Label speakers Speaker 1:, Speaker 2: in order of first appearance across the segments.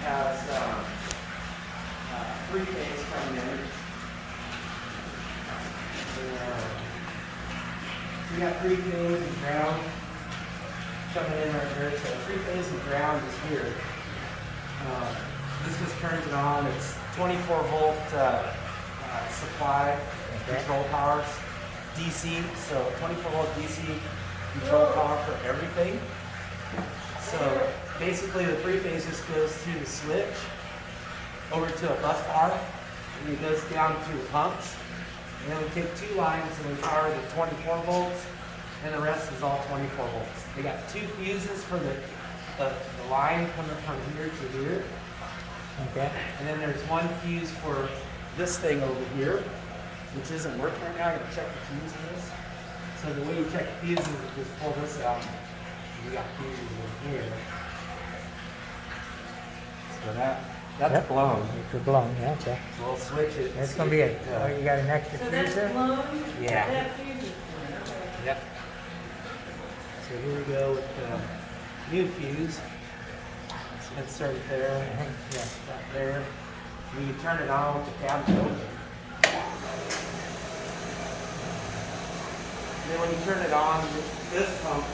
Speaker 1: has 3-phase coming in. We got 3-phase and ground coming in right here. So 3-phase and ground is here. This just turns it on. It's 24 volt supply control powers, DC. So 24 volt DC control power for everything. So basically the 3-phase just goes through the switch over to a bus bar, and it goes down through the pumps. And then we take 2 lines and we power the 24 volts, and the rest is all 24 volts. They got 2 fuses for the line coming from here to here.
Speaker 2: Okay.
Speaker 1: And then there's 1 fuse for this thing over here, which isn't working right now. I gotta check the fuse in this. So the way you check the fuses is just pull this out. We got fuses in here. So that's blown.
Speaker 2: It's blown, yeah, okay.
Speaker 1: So we'll switch it.
Speaker 2: That's going to be it. Oh, you got an extra
Speaker 3: So
Speaker 2: fuse
Speaker 3: that's
Speaker 2: there?
Speaker 3: blown?
Speaker 1: Yeah.
Speaker 3: That fuse is blown, okay.
Speaker 1: Yep. So here we go with the new fuse. Let's insert it there. Yeah, that there. We turn it on with the cabinet open. And then when you turn it on, this pump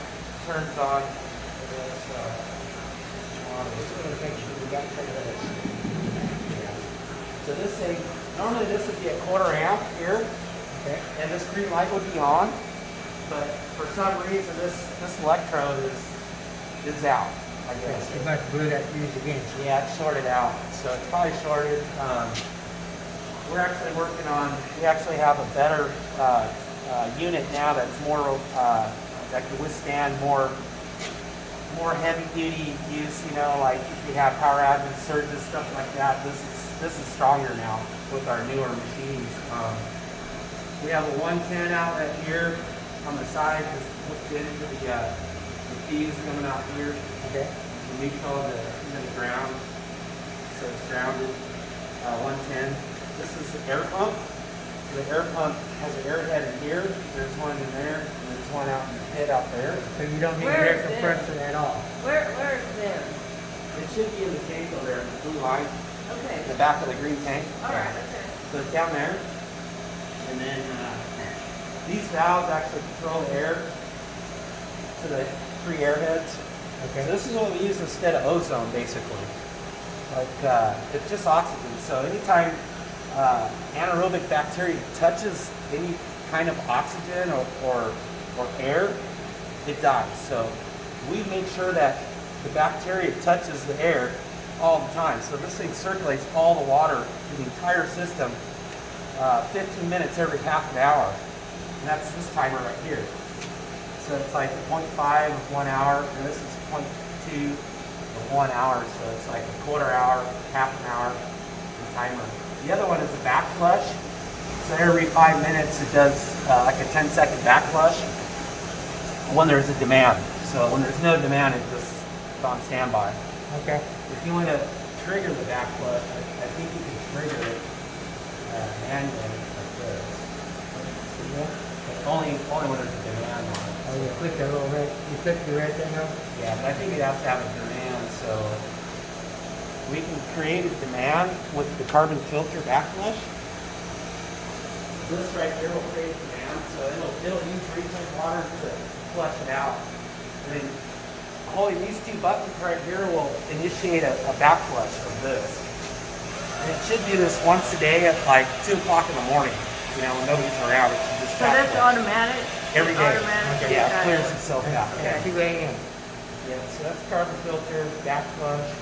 Speaker 1: turns on.
Speaker 2: Just want to make sure we got some of this.
Speaker 1: So this thing, normally this would be a 1/4 amp here,
Speaker 2: Okay.
Speaker 1: and this green light would be on, but for some reason this electrode is out, I guess.
Speaker 2: You must blew that fuse again.
Speaker 1: Yeah, it's shorted out, so it's probably shorted. We're actually working on, we actually have a better unit now that's more, that can withstand more heavy duty use, you know, like if you have power outage surges, stuff like that. This is stronger now with our newer machines. We have a 110 outlet here on the side, just hooked into the fuse coming out here.
Speaker 2: Okay.
Speaker 1: The neutral into the ground, so it's grounded. 110. This is the air pump. So the air pump has an air head in here. There's one in there, and there's one out in the pit out there.
Speaker 2: So you don't need
Speaker 3: Where
Speaker 2: air
Speaker 3: is it?
Speaker 2: compressor at all?
Speaker 3: Where is there?
Speaker 1: It should be in the tank over there, the blue line,
Speaker 3: Okay.
Speaker 1: in the back of the green tank.
Speaker 3: All right, okay.
Speaker 1: So it's down there. And then these valves actually control the air to the 3 air heads.
Speaker 2: Okay.
Speaker 1: So this is what we use instead of ozone, basically. Like it's just oxygen. So anytime anaerobic bacteria touches any kind of oxygen or air, it dies. So we make sure that the bacteria touches the air all the time. So this thing circulates all the water through the entire system 15 minutes every half an hour. And that's this timer right here. So it's like 0.5 of 1 hour, and this is 0.2 of 1 hour. So it's like a 1/4 hour, half an hour the timer. The other one is a back flush. So every 5 minutes it does like a 10-second back flush when there's a demand. So when there's no demand, it's just on standby.
Speaker 2: Okay.
Speaker 1: If you want to trigger the back flush, I think you can trigger it manually like this. Only when there's a demand on it.
Speaker 2: Oh, you click the little red, you click the red thing on?
Speaker 1: Yeah, but I think it has to have a demand, so we can create a demand with the carbon filter back flush. This right here will create a demand, so it'll use reclaimed water to flush it out. And then holding these 2 buttons right here will initiate a back flush of this. And it should do this once a day at like 2 o'clock in the morning. You know, when nobody's around, it should just
Speaker 3: So
Speaker 1: back
Speaker 3: that's
Speaker 1: flush.
Speaker 3: automatic?
Speaker 1: Every day.
Speaker 3: Automatic?
Speaker 1: Yeah, it
Speaker 3: Okay.
Speaker 1: clears itself out.
Speaker 2: Yeah, 2 a.m.
Speaker 1: Yeah, so that's carbon filter, back flush.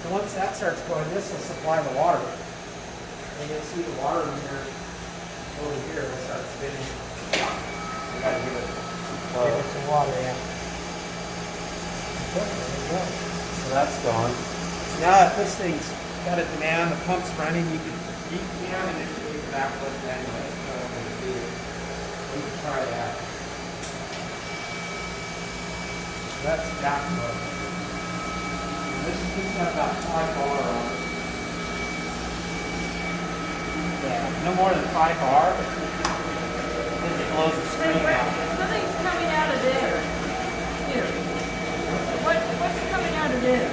Speaker 1: So once that starts going, this will supply the water. And you'll see the water meter over here will start spinning. We gotta give it some flow.
Speaker 2: Give it some water, yeah. Okay, there you go.
Speaker 1: So that's gone. So now if this thing's got a demand, the pump's running, you can initiate the back flush manually. That's what I'm gonna do. We can try that. So that's back flush. This is just got about 5 bar on it. Yeah, no more than 5 bar. Because it blows the screen out.
Speaker 3: Something's coming out of there. Here. What's coming out of there?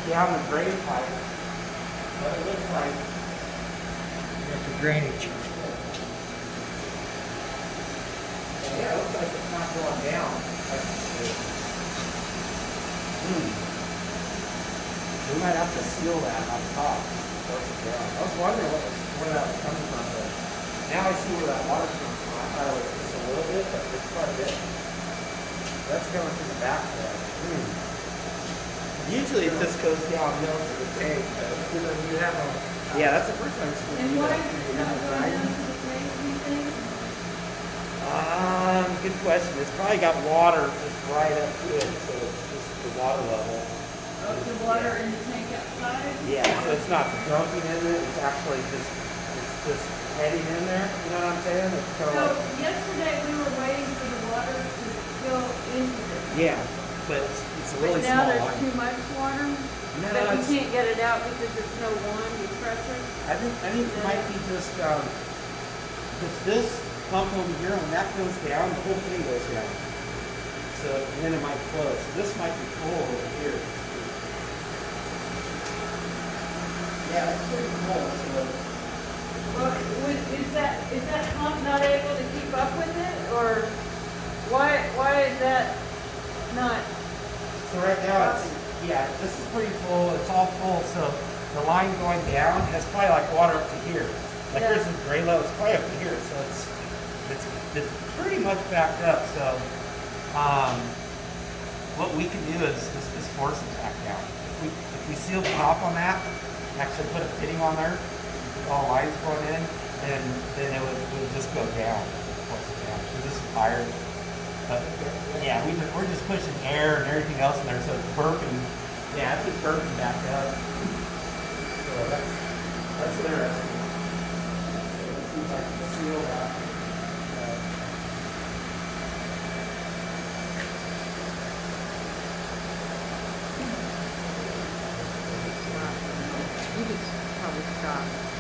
Speaker 1: down the drain pipe, but it looks like
Speaker 2: That's the drainage.
Speaker 1: yeah, it looks like it's not going down. We might have to seal that on top. Force it down. I was wondering where that was coming from, but now I see where that water's coming from. I thought it was just a little bit, but it's quite a bit. That's coming from the back there. Usually it just goes downhill to the tank, but
Speaker 2: You have a,
Speaker 1: yeah, that's the first time it's
Speaker 3: And why is it not going down to the tank, do you think?
Speaker 1: Good question. It's probably got water just right up to it, so it's just the water level.
Speaker 3: Oh, the water in the tank outside?
Speaker 1: Yeah, so it's not dumping in it. It's actually just heading in there. You know what I'm saying? It's kind
Speaker 3: So
Speaker 1: of like,
Speaker 3: yesterday we were waiting for the water to fill into it.
Speaker 1: yeah, but it's a really
Speaker 3: But now
Speaker 1: small
Speaker 3: there's
Speaker 1: line.
Speaker 3: too much water,
Speaker 1: No,
Speaker 3: but you
Speaker 1: it's,
Speaker 3: can't get it out because there's no wand to pressure.
Speaker 1: I think it might be just because this pump over here, when that goes down, the whole thing goes down. So and then it might flow. So this might be full over here. Yeah, it's pretty full. So
Speaker 3: Well, is that pump not able to keep up with it, or why is that not?
Speaker 1: So right now it's, yeah, this is pretty full, it's all full, so the line going down, and it's probably like water up to here. Like
Speaker 3: Yeah.
Speaker 1: here's this gray level, it's probably up to here, so it's pretty much backed up, so, what we can do is force it back down. If we seal the top on that, actually put a fitting on there, with all lines going in, then it would just go down, force it down. So this is higher. But yeah, we're just pushing air and everything else in there, so it's burping. Yeah, it's just burping back up. So that's interesting. Let's see if I can seal that.
Speaker 3: You could probably stop.